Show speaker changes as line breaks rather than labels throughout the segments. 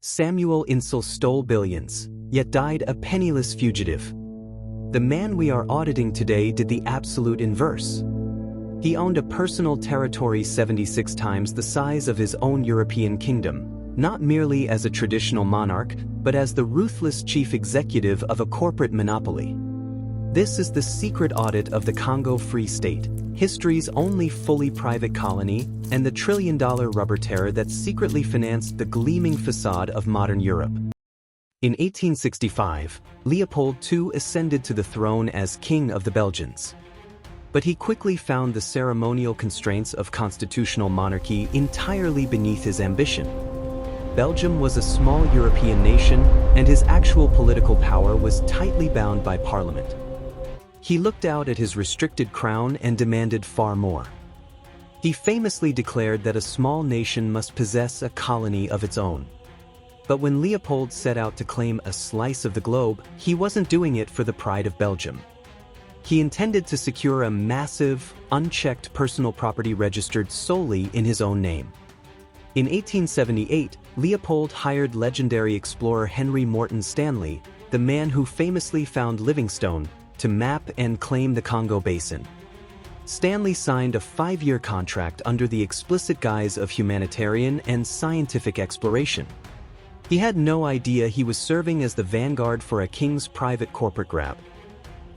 Samuel Insull stole billions, yet died a penniless fugitive. The man we are auditing today did the absolute inverse. He owned a personal territory 76 times the size of his own European kingdom, not merely as a traditional monarch, but as the ruthless chief executive of a corporate monopoly. This is the secret audit of the Congo Free State, history's only fully private colony, and the trillion-dollar rubber terror that secretly financed the gleaming facade of modern Europe. In 1865, Leopold II ascended to the throne as King of the Belgians. But he quickly found the ceremonial constraints of constitutional monarchy entirely beneath his ambition. Belgium was a small European nation, and his actual political power was tightly bound by parliament. He looked out at his restricted crown and demanded far more. He famously declared that a small nation must possess a colony of its own. But when Leopold set out to claim a slice of the globe, he wasn't doing it for the pride of Belgium. He intended to secure a massive, unchecked personal property registered solely in his own name. In 1878, Leopold hired legendary explorer Henry Morton Stanley, the man who famously found Livingstone, to map and claim the Congo Basin. Stanley signed a 5-year contract under the explicit guise of humanitarian and scientific exploration. He had no idea he was serving as the vanguard for a king's private corporate grab.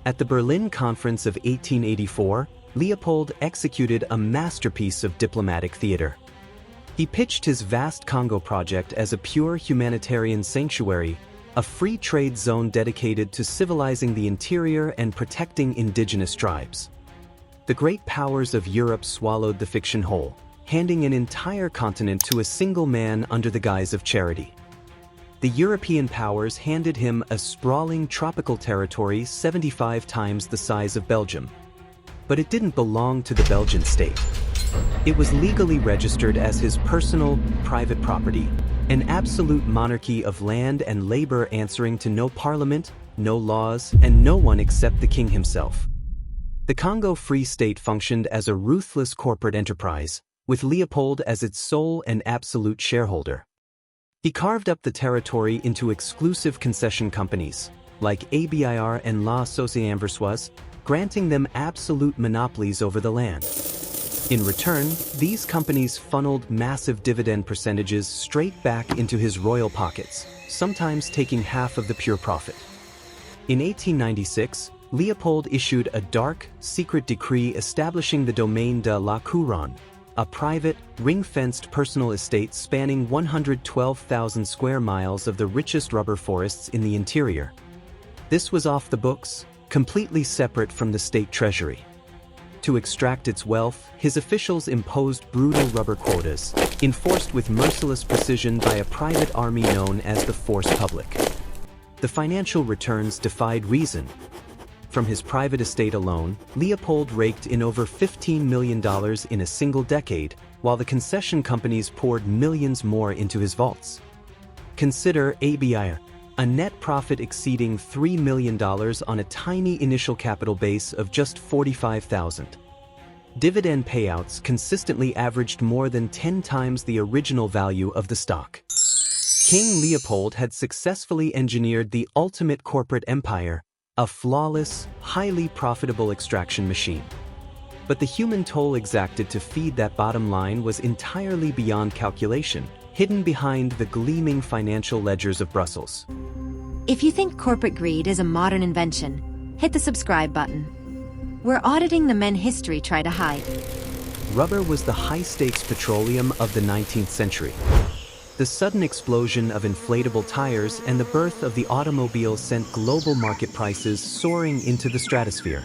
At the Berlin Conference of 1884, Leopold executed a masterpiece of diplomatic theater. He pitched his vast Congo project as a pure humanitarian sanctuary, a free trade zone dedicated to civilizing the interior and protecting indigenous tribes. The great powers of Europe swallowed the fiction whole, handing an entire continent to a single man under the guise of charity. The European powers handed him a sprawling tropical territory 75 times the size of Belgium. But it didn't belong to the Belgian state. It was legally registered as his personal, private property, an absolute monarchy of land and labor answering to no parliament, no laws, and no one except the king himself. The Congo Free State functioned as a ruthless corporate enterprise, with Leopold as its sole and absolute shareholder. He carved up the territory into exclusive concession companies, like ABIR and La Société Anversoise, granting them absolute monopolies over the land. In return, these companies funneled massive dividend percentages straight back into his royal pockets, sometimes taking half of the pure profit. In 1896, Leopold issued a dark, secret decree establishing the Domaine de la Couronne, a private, ring-fenced personal estate spanning 112,000 square miles of the richest rubber forests in the interior. This was off the books, completely separate from the state treasury. To extract its wealth, his officials imposed brutal rubber quotas, enforced with merciless precision by a private army known as the Force Publique. The financial returns defied reason. From his private estate alone, Leopold raked in over $15 million in a single decade, while the concession companies poured millions more into his vaults. Consider ABIR, a net profit exceeding $3 million on a tiny initial capital base of just $45,000. Dividend payouts consistently averaged more than 10 times the original value of the stock. King Leopold had successfully engineered the ultimate corporate empire, a flawless, highly profitable extraction machine. But the human toll exacted to feed that bottom line was entirely beyond calculation, hidden behind the gleaming financial ledgers of Brussels.
If you think corporate greed is a modern invention, hit the subscribe button. We're auditing the men history tried to hide.
Rubber was the high-stakes petroleum of the 19th century. The sudden explosion of inflatable tires and the birth of the automobile sent global market prices soaring into the stratosphere.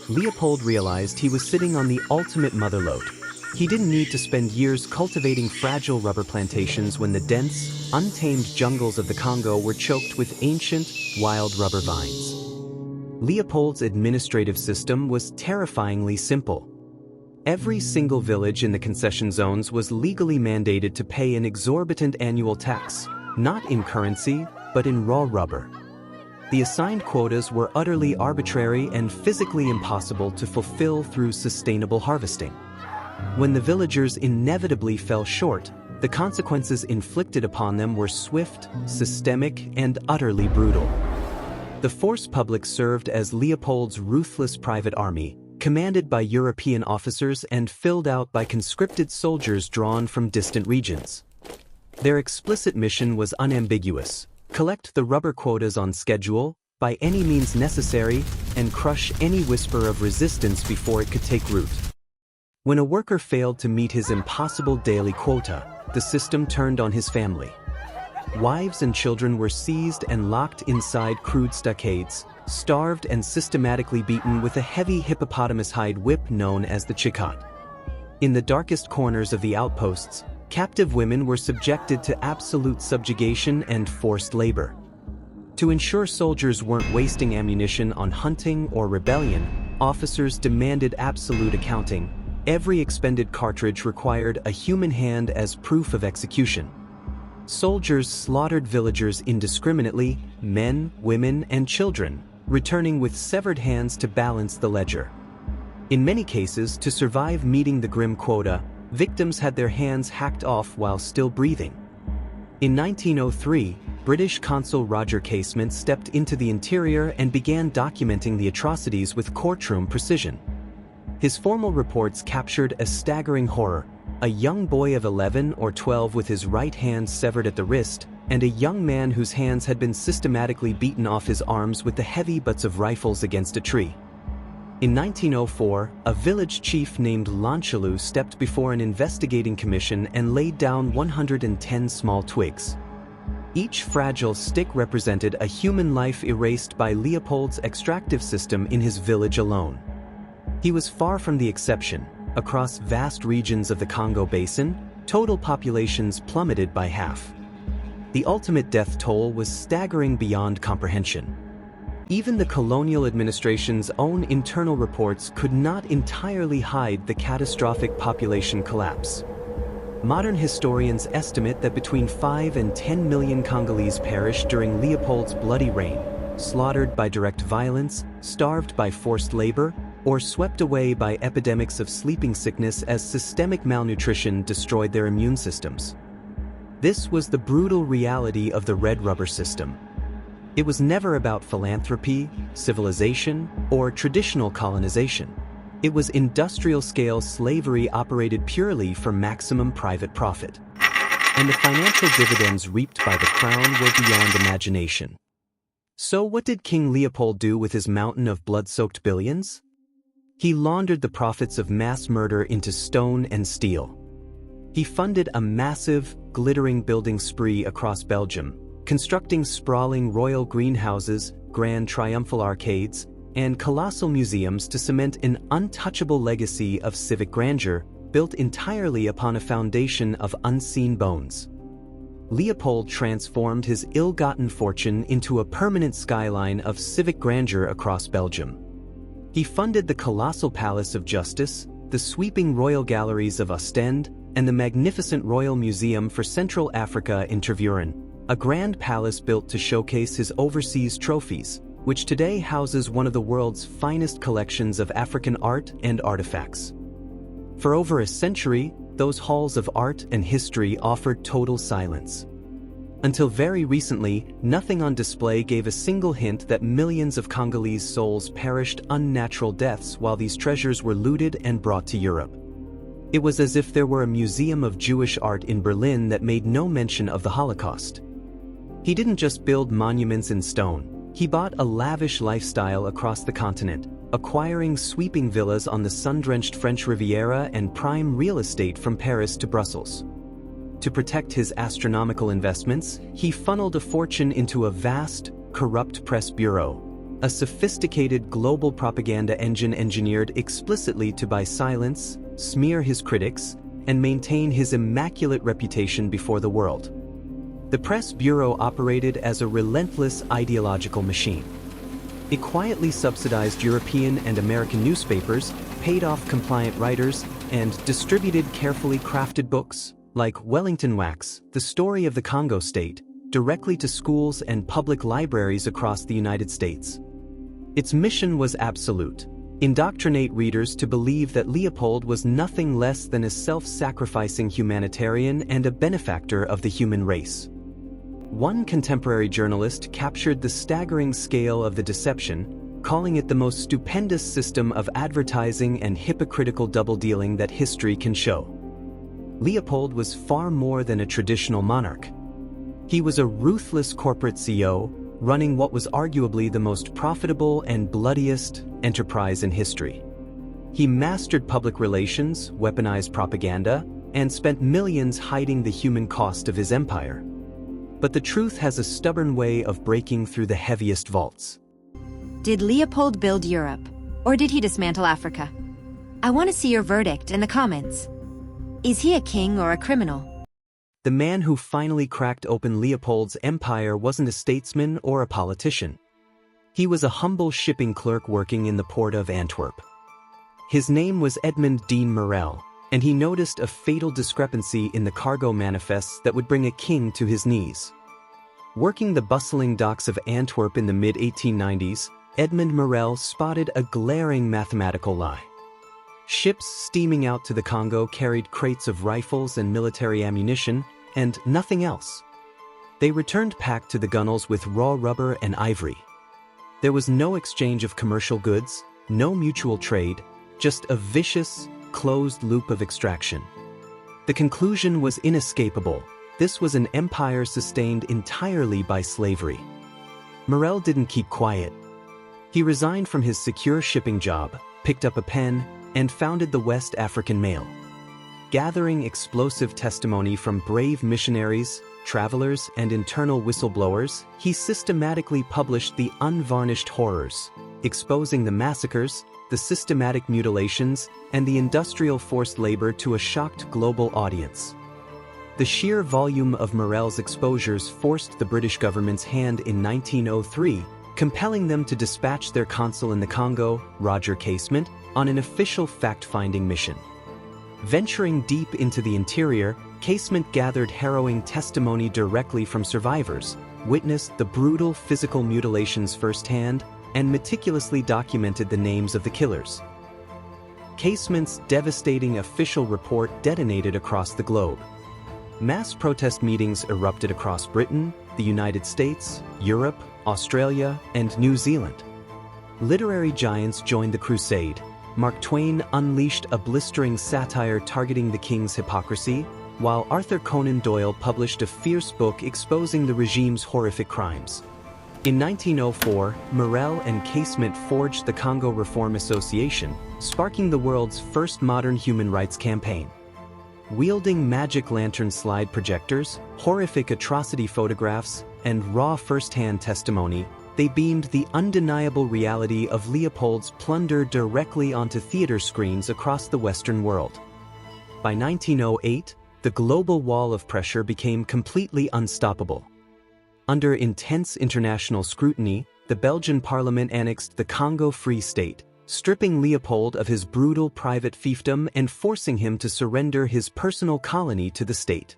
Leopold realized he was sitting on the ultimate motherlode. He didn't need to spend years cultivating fragile rubber plantations when the dense, untamed jungles of the Congo were choked with ancient, wild rubber vines. Leopold's administrative system was terrifyingly simple. Every single village in the concession zones was legally mandated to pay an exorbitant annual tax, not in currency, but in raw rubber. The assigned quotas were utterly arbitrary and physically impossible to fulfill through sustainable harvesting. When the villagers inevitably fell short, The consequences inflicted upon them were swift, systemic, and utterly brutal. The force public served as Leopold's ruthless private army, commanded by European officers and filled out by conscripted soldiers drawn from distant regions. Their explicit mission was unambiguous: collect the rubber quotas on schedule, by any means necessary, and crush any whisper of resistance before it could take root. When a worker failed to meet his impossible daily quota, the system turned on his family. Wives and children were seized and locked inside crude stockades, starved and systematically beaten with a heavy hippopotamus hide whip known as the chikot. In the darkest corners of the outposts, captive women were subjected to absolute subjugation and forced labor. To ensure soldiers weren't wasting ammunition on hunting or rebellion, officers demanded absolute accounting. Every expended cartridge required a human hand as proof of execution. Soldiers slaughtered villagers indiscriminately, men, women, and children, returning with severed hands to balance the ledger. In many cases, to survive meeting the grim quota, victims had their hands hacked off while still breathing. In 1903, British Consul Roger Casement stepped into the interior and began documenting the atrocities with courtroom precision. His formal reports captured a staggering horror: a young boy of 11 or 12 with his right hand severed at the wrist, and a young man whose hands had been systematically beaten off his arms with the heavy butts of rifles against a tree. In 1904, a village chief named Laundering stepped before an investigating commission and laid down 110 small twigs. Each fragile stick represented a human life erased by Leopold's extractive system in his village alone. He was far from the exception. Across vast regions of the Congo Basin, total populations plummeted by half. The ultimate death toll was staggering beyond comprehension. Even the colonial administration's own internal reports could not entirely hide the catastrophic population collapse. Modern historians estimate that between 5 and 10 million Congolese perished during Leopold's bloody reign, slaughtered by direct violence, starved by forced labor, or swept away by epidemics of sleeping sickness as systemic malnutrition destroyed their immune systems. This was the brutal reality of the red rubber system. It was never about philanthropy, civilization, or traditional colonization. It was industrial-scale slavery operated purely for maximum private profit. And the financial dividends reaped by the crown were beyond imagination. So what did King Leopold do with his mountain of blood-soaked billions? He laundered the profits of mass murder into stone and steel. He funded a massive, glittering building spree across Belgium, constructing sprawling royal greenhouses, grand triumphal arcades, and colossal museums to cement an untouchable legacy of civic grandeur built entirely upon a foundation of unseen bones. Leopold transformed his ill-gotten fortune into a permanent skyline of civic grandeur across Belgium. He funded the colossal Palace of Justice, the sweeping royal galleries of Ostend, and the magnificent Royal Museum for Central Africa in Tervuren, a grand palace built to showcase his overseas trophies, which today houses one of the world's finest collections of African art and artifacts. For over a century, those halls of art and history offered total silence. Until very recently, nothing on display gave a single hint that millions of Congolese souls perished unnatural deaths while these treasures were looted and brought to Europe. It was as if there were a museum of Jewish art in Berlin that made no mention of the Holocaust. He didn't just build monuments in stone, he bought a lavish lifestyle across the continent, acquiring sweeping villas on the sun-drenched French Riviera and prime real estate from Paris to Brussels. To protect his astronomical investments, he funneled a fortune into a vast, corrupt press bureau, a sophisticated global propaganda engine engineered explicitly to buy silence, smear his critics, and maintain his immaculate reputation before the world. The press bureau operated as a relentless ideological machine. It quietly subsidized European and American newspapers, paid off compliant writers, and distributed carefully crafted books, like Wellington Wax, the story of the Congo State, directly to schools and public libraries across the United States. Its mission was absolute: Indoctrinate readers to believe that Leopold was nothing less than a self-sacrificing humanitarian and a benefactor of the human race. One contemporary journalist captured the staggering scale of the deception, calling it the most stupendous system of advertising and hypocritical double-dealing that history can show. Leopold was far more than a traditional monarch. He was a ruthless corporate CEO, running what was arguably the most profitable and bloodiest enterprise in history. He mastered public relations, weaponized propaganda, and spent millions hiding the human cost of his empire. But the truth has a stubborn way of breaking through the heaviest vaults.
Did Leopold build Europe, or did he dismantle Africa? I want to see your verdict in the comments. Is he a king or a criminal?
The man who finally cracked open Leopold's empire wasn't a statesman or a politician. He was a humble shipping clerk working in the port of Antwerp. His name was Edmund Dean Morel, and he noticed a fatal discrepancy in the cargo manifests that would bring a king to his knees. Working the bustling docks of Antwerp in the mid-1890s, Edmund Morel spotted a glaring mathematical lie. Ships steaming out to the Congo carried crates of rifles and military ammunition, and nothing else. They returned packed to the gunwales with raw rubber and ivory. There was no exchange of commercial goods, no mutual trade, just a vicious, closed loop of extraction. The conclusion was inescapable. This was an empire sustained entirely by slavery. Morel didn't keep quiet. He resigned from his secure shipping job, picked up a pen, and founded the West African Mail. Gathering explosive testimony from brave missionaries, travelers, and internal whistleblowers, he systematically published the unvarnished horrors, exposing the massacres, the systematic mutilations, and the industrial forced labor to a shocked global audience. The sheer volume of Morel's exposures forced the British government's hand in 1903, compelling them to dispatch their consul in the Congo, Roger Casement, on an official fact-finding mission. Venturing deep into the interior, Casement gathered harrowing testimony directly from survivors, witnessed the brutal physical mutilations firsthand, and meticulously documented the names of the killers. Casement's devastating official report detonated across the globe. Mass protest meetings erupted across Britain, the United States, Europe, Australia, and New Zealand. Literary giants joined the crusade. Mark Twain unleashed a blistering satire targeting the king's hypocrisy, while Arthur Conan Doyle published a fierce book exposing the regime's horrific crimes. In 1904, Morel and Casement forged the Congo Reform Association, sparking the world's first modern human rights campaign. Wielding magic lantern slide projectors, horrific atrocity photographs, and raw first-hand testimony, they beamed the undeniable reality of Leopold's plunder directly onto theater screens across the Western world. By 1908, the global wall of pressure became completely unstoppable. Under intense international scrutiny, the Belgian parliament annexed the Congo Free State, stripping Leopold of his brutal private fiefdom and forcing him to surrender his personal colony to the state.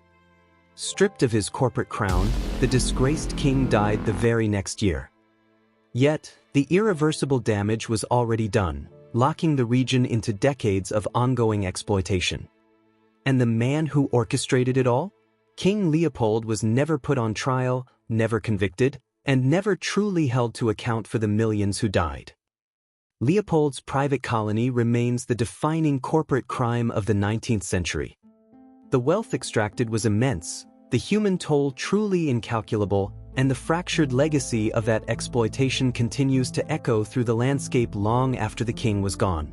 Stripped of his corporate crown, the disgraced king died the very next year. Yet, the irreversible damage was already done, locking the region into decades of ongoing exploitation. And the man who orchestrated it all? King Leopold was never put on trial, never convicted, and never truly held to account for the millions who died. Leopold's private colony remains the defining corporate crime of the 19th century. The wealth extracted was immense, the human toll truly incalculable, and the fractured legacy of that exploitation continues to echo through the landscape long after the king was gone.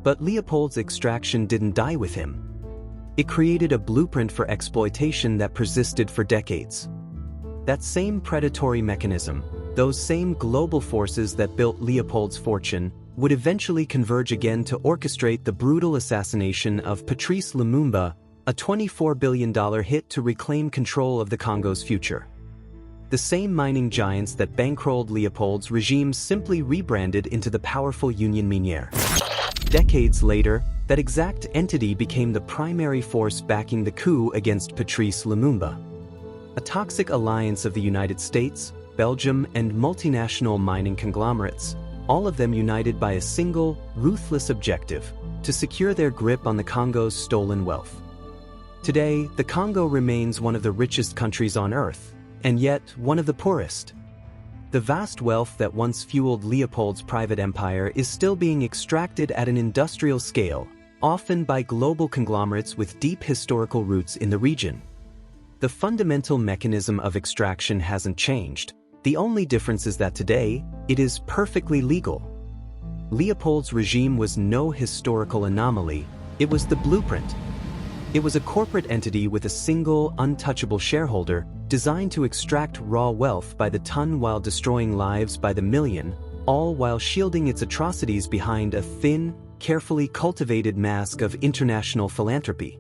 But Leopold's extraction didn't die with him. It created a blueprint for exploitation that persisted for decades. That same predatory mechanism, those same global forces that built Leopold's fortune, would eventually converge again to orchestrate the brutal assassination of Patrice Lumumba, a $24 billion hit to reclaim control of the Congo's future. The same mining giants that bankrolled Leopold's regime simply rebranded into the powerful Union Minière. Decades later, that exact entity became the primary force backing the coup against Patrice Lumumba. A toxic alliance of the United States, Belgium, and multinational mining conglomerates, all of them united by a single, ruthless objective: to secure their grip on the Congo's stolen wealth. Today, the Congo remains one of the richest countries on Earth, and yet one of the poorest. The vast wealth that once fueled Leopold's private empire is still being extracted at an industrial scale, often by global conglomerates with deep historical roots in the region. The fundamental mechanism of extraction hasn't changed. The only difference is that today, it is perfectly legal. Leopold's regime was no historical anomaly, it was the blueprint. It was a corporate entity with a single, untouchable shareholder, designed to extract raw wealth by the ton while destroying lives by the million, all while shielding its atrocities behind a thin, carefully cultivated mask of international philanthropy.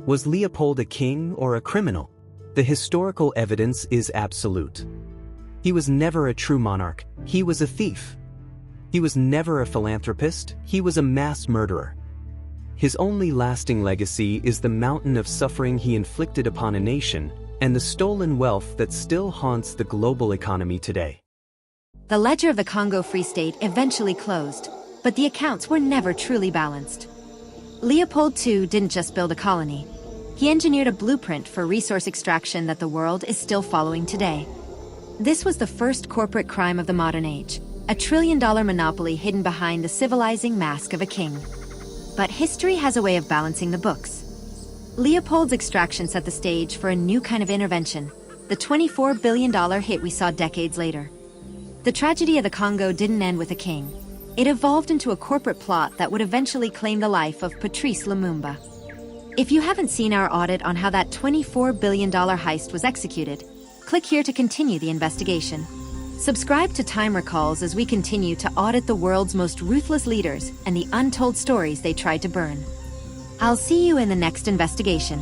Was Leopold a king or a criminal? The historical evidence is absolute. He was never a true monarch, he was a thief. He was never a philanthropist, he was a mass murderer. His only lasting legacy is the mountain of suffering he inflicted upon a nation, and the stolen wealth that still haunts the global economy today.
The ledger of the Congo Free State eventually closed, but the accounts were never truly balanced. Leopold II didn't just build a colony. He engineered a blueprint for resource extraction that the world is still following today. This was the first corporate crime of the modern age, a trillion-dollar monopoly hidden behind the civilizing mask of a king. But history has a way of balancing the books. Leopold's extraction set the stage for a new kind of intervention, the $24 billion hit we saw decades later. The tragedy of the Congo didn't end with a king. It evolved into a corporate plot that would eventually claim the life of Patrice Lumumba. If you haven't seen our audit on how that $24 billion heist was executed, click here to continue the investigation. Subscribe to Time Recalls as we continue to audit the world's most ruthless leaders and the untold stories they tried to burn. I'll see you in the next investigation.